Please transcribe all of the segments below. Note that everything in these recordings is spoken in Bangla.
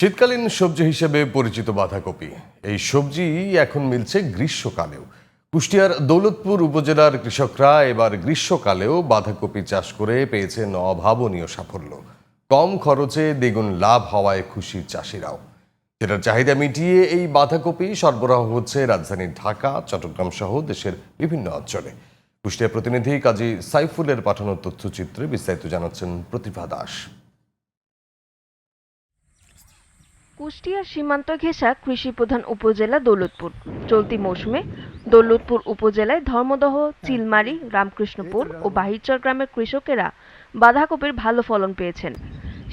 শীতকালীন সবজি হিসেবে পরিচিত বাঁধাকপি এই সবজি এখন মিলছে গ্রীষ্মকালেও। কুষ্টিয়ার দৌলতপুর উপজেলার কৃষকরা এবার গ্রীষ্মকালেও বাঁধাকপি চাষ করে পেয়েছেন অভাবনীয় সাফল্য। কম খরচে দ্বিগুণ লাভ হওয়ায় খুশি চাষিরাও। যেটার চাহিদা মিটিয়ে এই বাঁধাকপি সরবরাহ হচ্ছে রাজধানী ঢাকা, চট্টগ্রাম সহ দেশের বিভিন্ন অঞ্চলে। কুষ্টিয়া প্রতিনিধি কাজী সাইফুলের পাঠানো তথ্যচিত্রে বিস্তারিত জানাচ্ছেন প্রতিভা দাস। কুষ্টিয়ার সীমান্ত ঘেঁষা কৃষি প্রধান উপজেলা দৌলতপুর। চলতি মৌসুমে দৌলতপুর উপজেলায় ধর্মদহ, চিলমারী, রামকৃষ্ণপুর ও বাহিরচর গ্রামের কৃষকেরা বাঁধাকপির ভালো ফলন পেয়েছেন।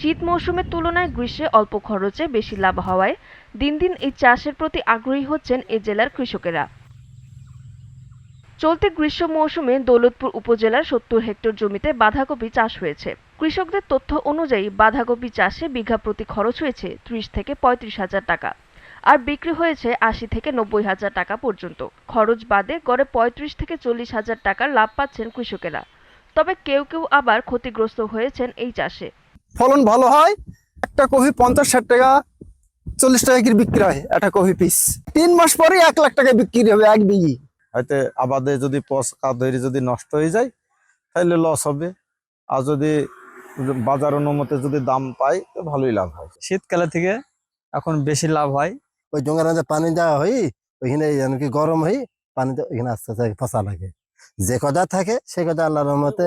শীত মৌসুমের তুলনায় গ্রীষ্মে অল্প খরচে বেশি লাভ হওয়ায় দিন দিন এই চাষের প্রতি আগ্রহী হচ্ছেন এ জেলার কৃষকেরা। চলতি গ্রীষ্ম মৌসুমে দৌলতপুর উপজেলার ৭০ হেক্টর জমিতে বাঁধাকপি চাষ হয়েছে। কৃষকদের তথ্য অনুযায়ী বাঁধাকপি চাষে বিঘা প্রতি খরচ হয়েছে ৩০ থেকে ৩৫ হাজার টাকা, আর বিক্রি হয়েছে ৮০ থেকে ৯০ হাজার টাকা পর্যন্ত। খরচ বাদে গড়ে ৩৫ থেকে ৪০ হাজার টাকার লাভ পাচ্ছেন কৃষকেরা। তবে কেউ কেউ আবার ক্ষতিগ্রস্ত হয়েছেন এই চাষে। ফলন ভালো হয়, একটা কপি ৫০-৬০ টাকা ৪০ টাকা করে বিক্রি হয় একটা কপি পিস। ৩ মাস পরে ১ লাখ টাকা বিক্রি হবে এক বিঘি। হয়তো আবাদে যদি পচা ধরে যদি নষ্ট হয়ে যায় তাহলে লস হবে, আর যদি বাজার অনুমতে যদি দাম পাই তো ভালোই লাভ হয়। শীতকালে থেকে এখন বেশি লাভ হয়। ওই ডোঙার মধ্যে পানি দেওয়া হয়, ওইখানে কি গরম হয়, পানিতে ওইখানে আস্তে আস্তে পচা লাগে। যে কথা থাকে সে কথা আল্লাহর রহমতে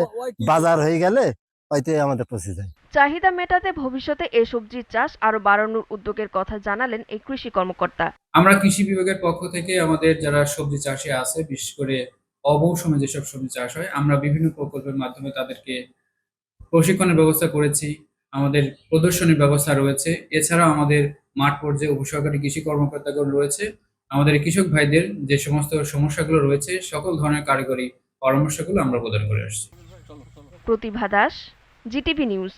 বাজার হয়ে গেলে হয়তো আমাদের পচে যায়। চাহিদা মেটাতে ভবিষ্যতে এ সবজির চাষ আরো বাড়ানোর উদ্যোগের কথা জানালেন এই কৃষি কর্মকর্তা। আমরা কৃষি বিভাগের পক্ষ থেকে আমাদের যারা সবজি চাষি আছে, বিশেষ করে অমৌসুমে যেসব সবজি চাষ হয়, আমরা বিভিন্ন প্রকল্পের মাধ্যমে তাদেরকে প্রশিক্ষণের ব্যবস্থা করেছি। আমাদের প্রদর্শনীর ব্যবস্থা রয়েছে। এছাড়াও আমাদের মাঠ পর্যায়ে উপসহকারী কৃষি কর্মকর্তাগণ রয়েছে। আমাদের কৃষক ভাইদের যে সমস্ত সমস্যাগুলো রয়েছে, সকল ধরনের কারিগরি পরামর্শগুলো আমরা প্রদান করে আসছি। প্রতিভা দাস, জিটিভি নিউজ।